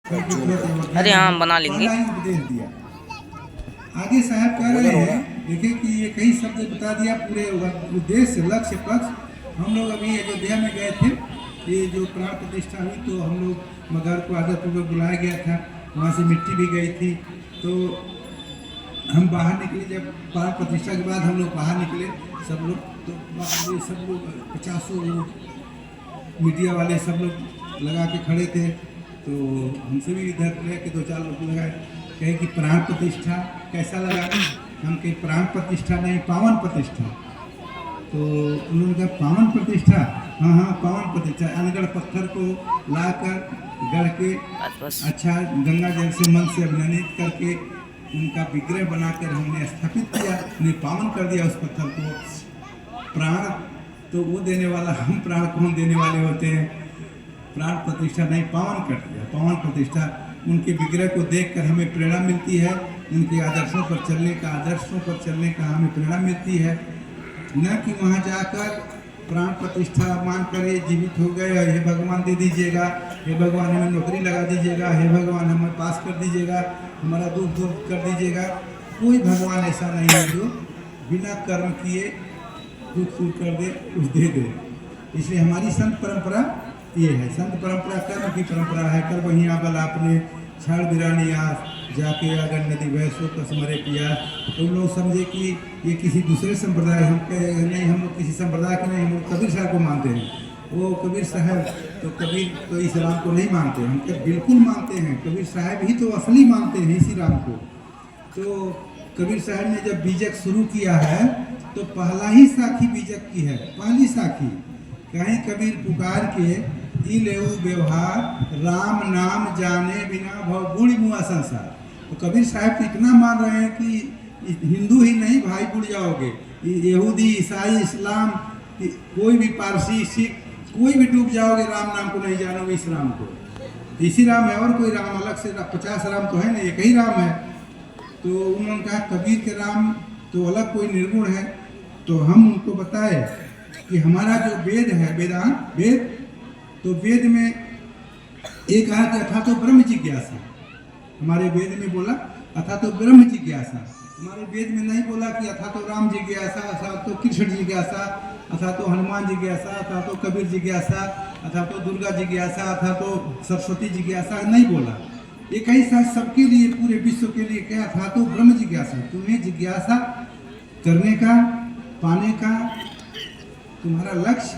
अरे हाँ, बना लेंगे। उपदेश दिया। आगे साहब कह रहे हैं, देखिए कि ये कई शब्द बता दिया, पूरे उद्देश्य, लक्ष्य, पक्ष। हम लोग अभी अयोध्या में गए थे, ये जो प्राण प्रतिष्ठा हुई, तो हम लोग मगर को आदरपूर्वक बुलाया गया था, वहाँ से मिट्टी भी गई थी। तो हम बाहर निकले, जब प्राण प्रतिष्ठा के बाद हम लोग बाहर निकले सब लोग, तो सब लोग 50 लोग मीडिया वाले सब लोग लगा के खड़े थे। तो हमसे भी इधर रह के 2-4 लोग लगाए, कहे कि प्राण प्रतिष्ठा कैसा लगा। हम कहे प्राण प्रतिष्ठा नहीं, पावन प्रतिष्ठा। तो उन्होंने कहा पावन प्रतिष्ठा, हाँ हाँ पावन प्रतिष्ठा। अनगढ़ पत्थर को लाकर गढ़ के अच्छा गंगा जल से मन से अभिनंदित करके उनका विग्रह बनाकर हमने स्थापित किया, उन्हें पावन कर दिया उस पत्थर को। प्राण तो वो देने वाला, हम प्राण कौन देने वाले होते हैं। प्राण प्रतिष्ठा नहीं, पावन कर दिया, पावन प्रतिष्ठा। उनके विग्रह को देखकर हमें प्रेरणा मिलती है, उनके आदर्शों पर चलने का हमें प्रेरणा मिलती है। न कि वहाँ जाकर प्राण प्रतिष्ठा मान कर ये जीवित हो गए, हे भगवान दे दीजिएगा, हे भगवान हमें नौकरी लगा दीजिएगा, हे भगवान हमें पास कर दीजिएगा, हमारा दुख दूर कर दीजिएगा। कोई भगवान ऐसा नहीं है जो बिना कर्म किए दुख दूर कर दे, कुछ दे दे। इसलिए हमारी संत परंपरा ये है, संत परंपरा कर्म की परंपरा है। कर वहीं बल आपने छाड़ बिरानी आस, जाके अगर नदी वैसो कसमरे पिया। तो लोग समझे कि ये किसी दूसरे संप्रदाय, हम कहे नहीं, हम लोग किसी संप्रदाय के नहीं, हम लोग कबीर साहब को मानते हैं। वो कबीर साहब तो कबीर तो इस राम को नहीं मानते, हम तो बिल्कुल मानते हैं। कबीर साहब ही तो असली मानते हैं इसी राम को। तो कबीर साहब ने जब बीजक शुरू किया है, तो पहला ही साखी बीजक की है, पहली साखी। कहीं कबीर पुकार के ई लेऊ व्यवहार, राम नाम जाने बिना भव बूढ़ी मुआ संसार। तो कबीर साहब तो इतना मान रहे हैं कि हिंदू ही नहीं भाई बुढ़ जाओगे, यहूदी, ईसाई, इस्लाम, कोई भी पारसी, सिख, कोई भी डूब जाओगे, राम नाम को नहीं जानोगे, इस राम को। इसी राम है, और कोई राम अलग से 50 राम तो है नहीं, एक ही राम है। तो उन्होंने कहा कबीर के राम तो अलग कोई निर्गुण है। तो हम उनको बताए कि हमारा जो वेद है, वेदांत वेद, तो वेद में एक कहा कि अथा तो ब्रह्म जिज्ञासा, हमारे वेद में बोला अथा तो ब्रह्म जिज्ञासा। हमारे वेद में नहीं बोला कि अथा तो राम जिज्ञासा, अथा तो कृष्ण जिज्ञासा, अथा तो हनुमान जिज्ञासा, अथा तो कबीर जिज्ञासा, अथा तो दुर्गा जिज्ञासा, अथा तो सरस्वती जिज्ञासा, नहीं बोला। एक ही साथ सबके लिए, पूरे विश्व के लिए क्या था, तो ब्रह्म जिज्ञासा। तुम्हें जिज्ञासा करने का, पाने का तुम्हारा लक्ष्य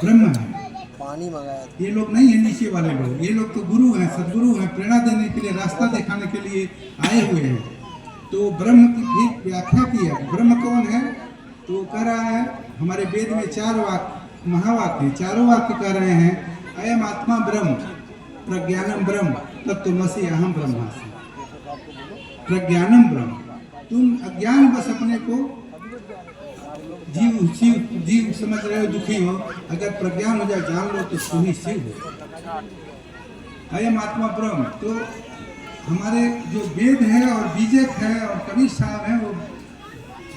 ब्रह्म है। पानी मंगाया। ये लोग नहीं है नीचे वाले लोग, ये लोग तो गुरु हैं, सदगुरु हैं, प्रेरणा देने के लिए, रास्ता दिखाने के लिए आए हुए हैं। तो ब्रह्म की भी व्याख्या की है। ब्रह्म कौन है? तो कह रहा है, हमारे वेद में 4 वाक्य, महावाक्य, चारों वाक्य कह रहे हैं, अयम आत्मा ब्रह्म, प्रज्ञानम ब्रह्म, तत्त्वमसि अहम ब्रह्मास्मि। प्रज्ञानम ब्रह्म, तुम अज्ञान बस अपने को जीव समझ रहे हो, दुखी हो, अगर प्रज्ञान हो जाए, जान लो तो तुम ही शिव हो। अयम आत्मा ब्रह्म। तो हमारे जो वेद है और बीजक है और कबीर साहब हैं, वो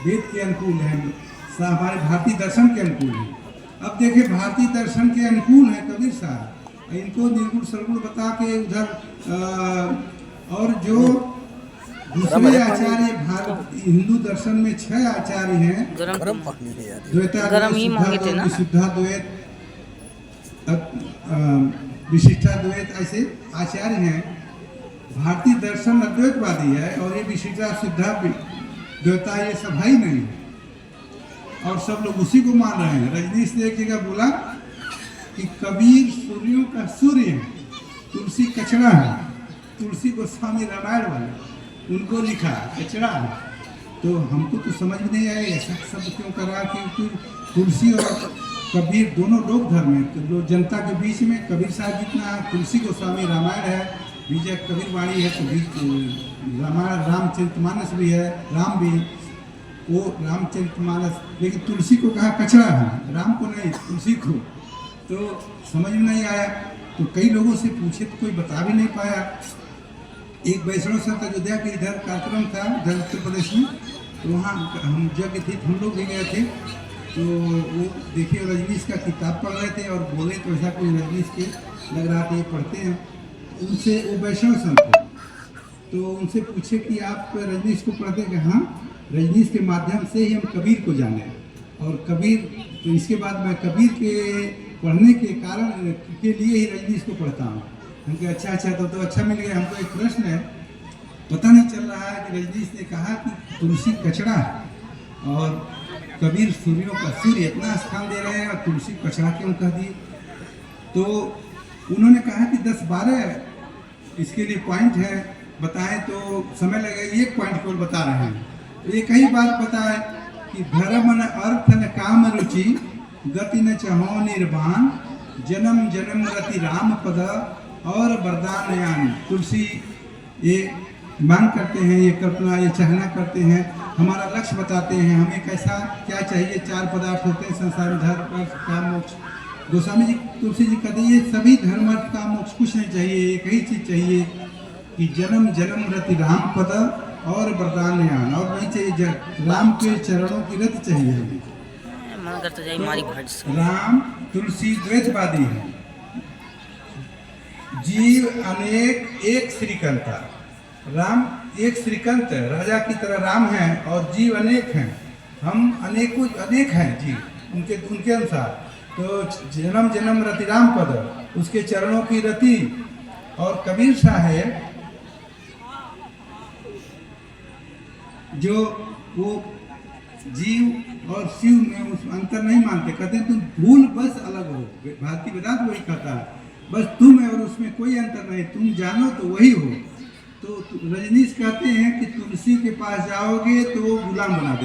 वेद के अनुकूल हैं, हमारे भारतीय दर्शन के अनुकूल हैं। अब देखिए, भारतीय दर्शन के अनुकूल है कबीर साहब, इनको निर्गुण सरगुण बता के उधर, और जो दूसरे आचार्य, भारत हिंदू दर्शन में 6 आचार्य हैं, द्वैताद्वैत, विशुद्धाद्वैत, विशिष्टाद्वैत, ऐसे आचार्य हैं। भारतीय दर्शन अद्वैतवादी है, और ये विशिष्टा, शुद्धा, द्वैता, ये सब है ही नहीं, और सब लोग उसी को मान रहे हैं। रजनीश ने एक जगह बोला कि कबीर सूर्यों का सूर्य है, तुलसी कचरा है। तुलसी गोस्वामी रामायण वाले उनको लिखा कचरा है। तो हमको तो समझ में नहीं आया ऐसा शब्द क्यों करा कि तुलसी और कबीर दोनों लोक धर्म है। तो लोग जनता के बीच में कबीर साहब जितना है, तुलसी गोस्वामी रामायण है, विजय कबीर वाणी है, तो रामायण रामचरितमानस भी है, राम भी, वो रामचरितमानस, लेकिन तुलसी को कहा कचरा है, राम को नहीं, तुलसी को। तो समझ में नहीं आया। तो कई लोगों से पूछे तो कोई बता भी नहीं पाया। एक वैष्णव संत अयोध्या के इधर कार्यक्रम था, इधर उत्तर प्रदेश में, तो वहाँ हम जगह थे, हम लोग भी गए थे। तो वो देखिए रजनीश का किताब पढ़ रहे थे और बोले तो ऐसा कोई रजनीश के लग रहा था ये पढ़ते हैं। उनसे, वो वैष्णव संत थे, तो उनसे पूछे कि आप रजनीश को पढ़ते हैं? हाँ, रजनीश के माध्यम से ही हम कबीर को जाने, और कबीर, तो इसके बाद मैं कबीर के पढ़ने के कारण के लिए ही रजनीश को पढ़ता हूँ। हम कहे अच्छा अच्छा, तो अच्छा मिल गया। हमको एक प्रश्न है, पता नहीं चल रहा है कि रजनीश ने कहा कि तुलसी कचड़ा है और कबीर सूर्यों का, सूर्य इतना स्थान दे रहे हैं और तुलसी कचड़ा क्यों कह दिए? तो उन्होंने कहा कि 10-12 इसके लिए पॉइंट है, बताएं तो समय लगेगा, एक पॉइंट केवल बता रहे हैं। एक ही बात बताए कि धर्म न अर्थ न काम रुचि, गति न चहो निर्वाण, जन्म जन्म रति राम पद और वरदान यान। तुलसी ये मांग करते हैं, ये कल्पना, ये चाहना करते हैं, हमारा लक्ष्य बताते हैं, हमें कैसा क्या चाहिए। 4 पदार्थ होते हैं संसार में, धर्म अर्थ काम मोक्ष। गोस्वामी जी, तुलसी जी कहते हैं ये सभी धर्म अर्थ काम मोक्ष कुछ नहीं चाहिए, एक ही चीज चाहिए कि जन्म जन्म रति राम पद और वरदान यान, और नहीं चाहिए, राम के चरणों की रति चाहिए हमें। तो राम तुलसी द्वैतवादी है, जीव अनेक एक श्रीकंता। राम एक श्रीकंत राजा की तरह राम है और जीव अनेक हैं, हम अनेकों अनेक हैं जीव उनके अनुसार। तो जन्म जन्म रति राम पद, उसके चरणों की रति। और कबीर साहब जो वो जीव और शिव में उस अंतर नहीं मानते, कहते हैं तुम भूल बस अलग हो। भारतीय वेदांत वही कहता है, बस तुम है और उसमें कोई अंतर नहीं, तुम जानो तो वही हो। तो रजनीश कहते हैं कि तुलसी के पास जाओगे तो वो गुलाम बना देगा,